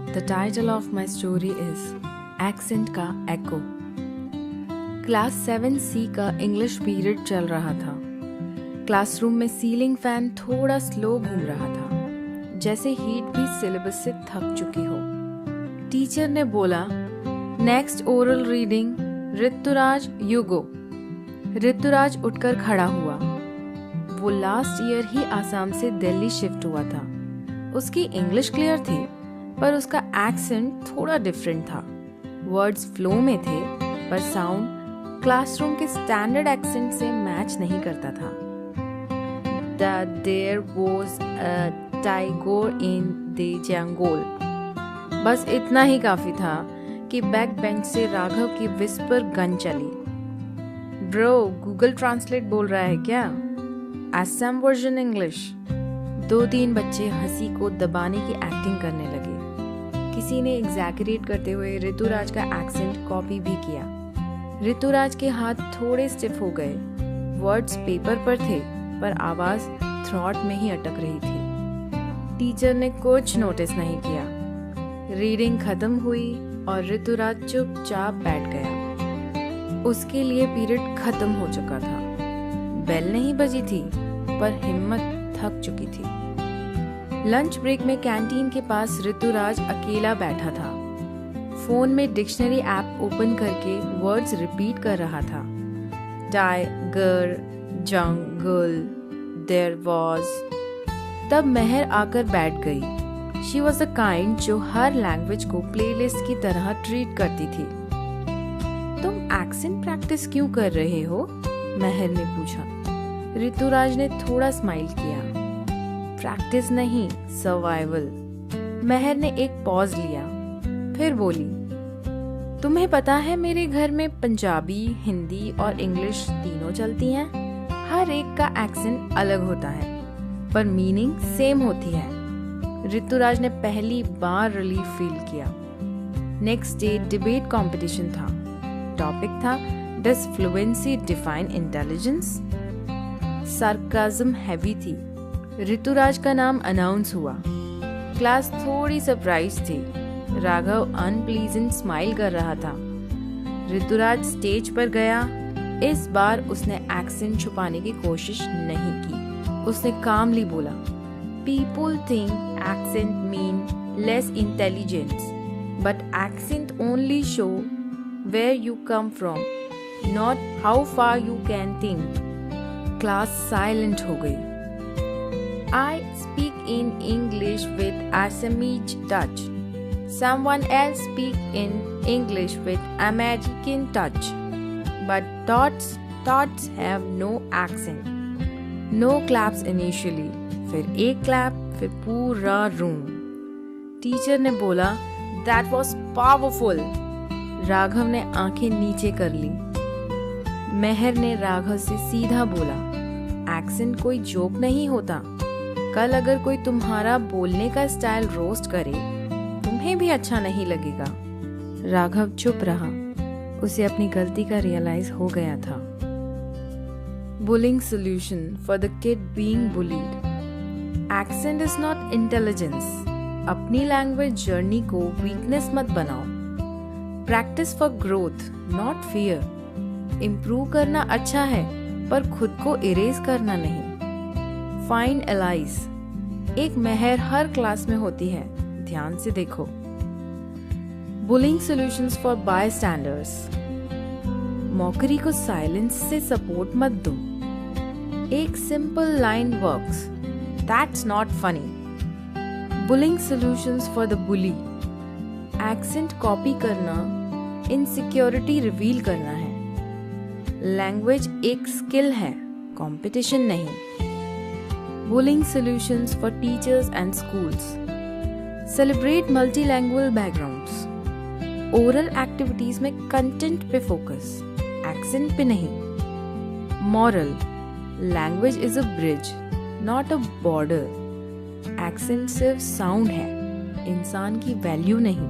The title of my story is Accent का Echo। Class 7C का English period चल रहा था। क्लासरूम में सीलिंग फैन थोड़ा स्लो घूम रहा था, जैसे हीट भी सिलेबस से थक चुकी हो। टीचर ने बोला, next oral reading Rituraj you go. Rituraj उठकर खड़ा हुआ। वो लास्ट ईयर ही आसाम से दिल्ली शिफ्ट हुआ था। उसकी इंग्लिश क्लियर थी, पर उसका एक्सेंट थोड़ा डिफरेंट था। वर्ड्स फ्लो में थे, पर साउंड क्लासरूम के स्टैंडर्ड एक्सेंट से मैच नहीं करता था। There was a tiger in the jungle। बस इतना ही काफी था कि बैक बेंच से राघव की विस्पर गन चली। ब्रो, गूगल ट्रांसलेट बोल रहा है क्या? Assam version English. 2-3 बच्चे हंसी को दबाने की एक्टिंग करने लगे। किसी ने एग्जैगरेट करते हुए ऋतुराज का एक्सेंट कॉपी भी किया। ऋतुराज के हाथ थोड़े स्टिफ हो गए। वर्ड्स पेपर पर थे, पर आवाज थ्रॉट में ही अटक रही थी। टीचर ने कुछ नोटिस नहीं किया। रीडिंग खत्म हुई और ऋतुराज चुपचाप बैठ गया। उसके लिए पीरियड खत्म हो चुका था। बेल नहीं बजी थी, पर हिम्मत थक चुकी थी। लंच ब्रेक में कैंटीन के पास ऋतुराज अकेला बैठा था। फोन में डिक्शनरी ऐप ओपन करके वर्ड्स रिपीट कर रहा था। Tiger, jungle, there was. तब मेहर आकर बैठ गई। शी वॉज अ काइंड जो हर लैंग्वेज को प्लेलिस्ट की तरह ट्रीट करती थी। तुम एक्सेंट प्रैक्टिस क्यों कर रहे हो? मेहर ने पूछा। ऋतुराज ने थोड़ा स्माइल किया। प्रैक्टिस नहीं, सर्वाइवल। मेहर ने एक पॉज लिया, फिर बोली, तुम्हें पता है मेरे घर में पंजाबी, हिंदी और इंग्लिश तीनों चलती हैं। हर एक का एक्सेंट अलग होता है, पर मीनिंग सेम होती है। ऋतुराज ने पहली बार रिलीफ फील किया। नेक्स्ट डे डिबेट कंपटीशन था। टॉपिक था, does fluency define intelligence? Sarcasm heavy थी। ऋतुराज का नाम अनाउंस हुआ। क्लास थोड़ी सरप्राइज थी। राघव अनप्लीजेंट स्माइल कर रहा था। ऋतुराज स्टेज पर गया। इस बार उसने एक्सेंट छुपाने की कोशिश नहीं की। उसने कामली बोला, people think accent mean less intelligence, but accent only show where you come from, not how far you can think. Class silent हो गई। I speak in English with Assamese touch. Someone else speak in English with American touch. But thoughts have no accent. No claps initially. फिर एक clap, फिर पूरा room. Teacher ने बोला, That was powerful. Raghav ने आंखें नीचे कर ली। मेहर ने राघव से सीधा बोला, एक्सेंट कोई जोक नहीं होता। कल अगर कोई तुम्हारा बोलने का स्टाइल रोस्ट करे, तुम्हें भी अच्छा नहीं लगेगा। राघव चुप रहा। उसे अपनी गलती का रियलाइज हो गया था। Bullying solution for the kid being bullied. Accent is not intelligence. अपनी लैंग्वेज जर्नी को वीकनेस मत बनाओ। Practice for growth, not fear. Improve करना अच्छा है, पर खुद को इरेज करना नहीं। Find allies. एक मेहर हर क्लास में होती है, ध्यान से देखो। Bullying solutions for bystanders. Mockery को साइलेंस से सपोर्ट मत दो। एक simple line works, that's not funny. Bullying solutions for the bully. Accent copy करना इनसिक्योरिटी रिवील करना है। लैंग्वेज एक स्किल है, कंपटीशन नहीं। Bullying solutions for teachers and schools. Celebrate multilingual backgrounds. Oral activities में content पे focus, accent पे नहीं। Moral: Language is a bridge, not a border. Accent सिर्फ sound है, इंसान की value नहीं।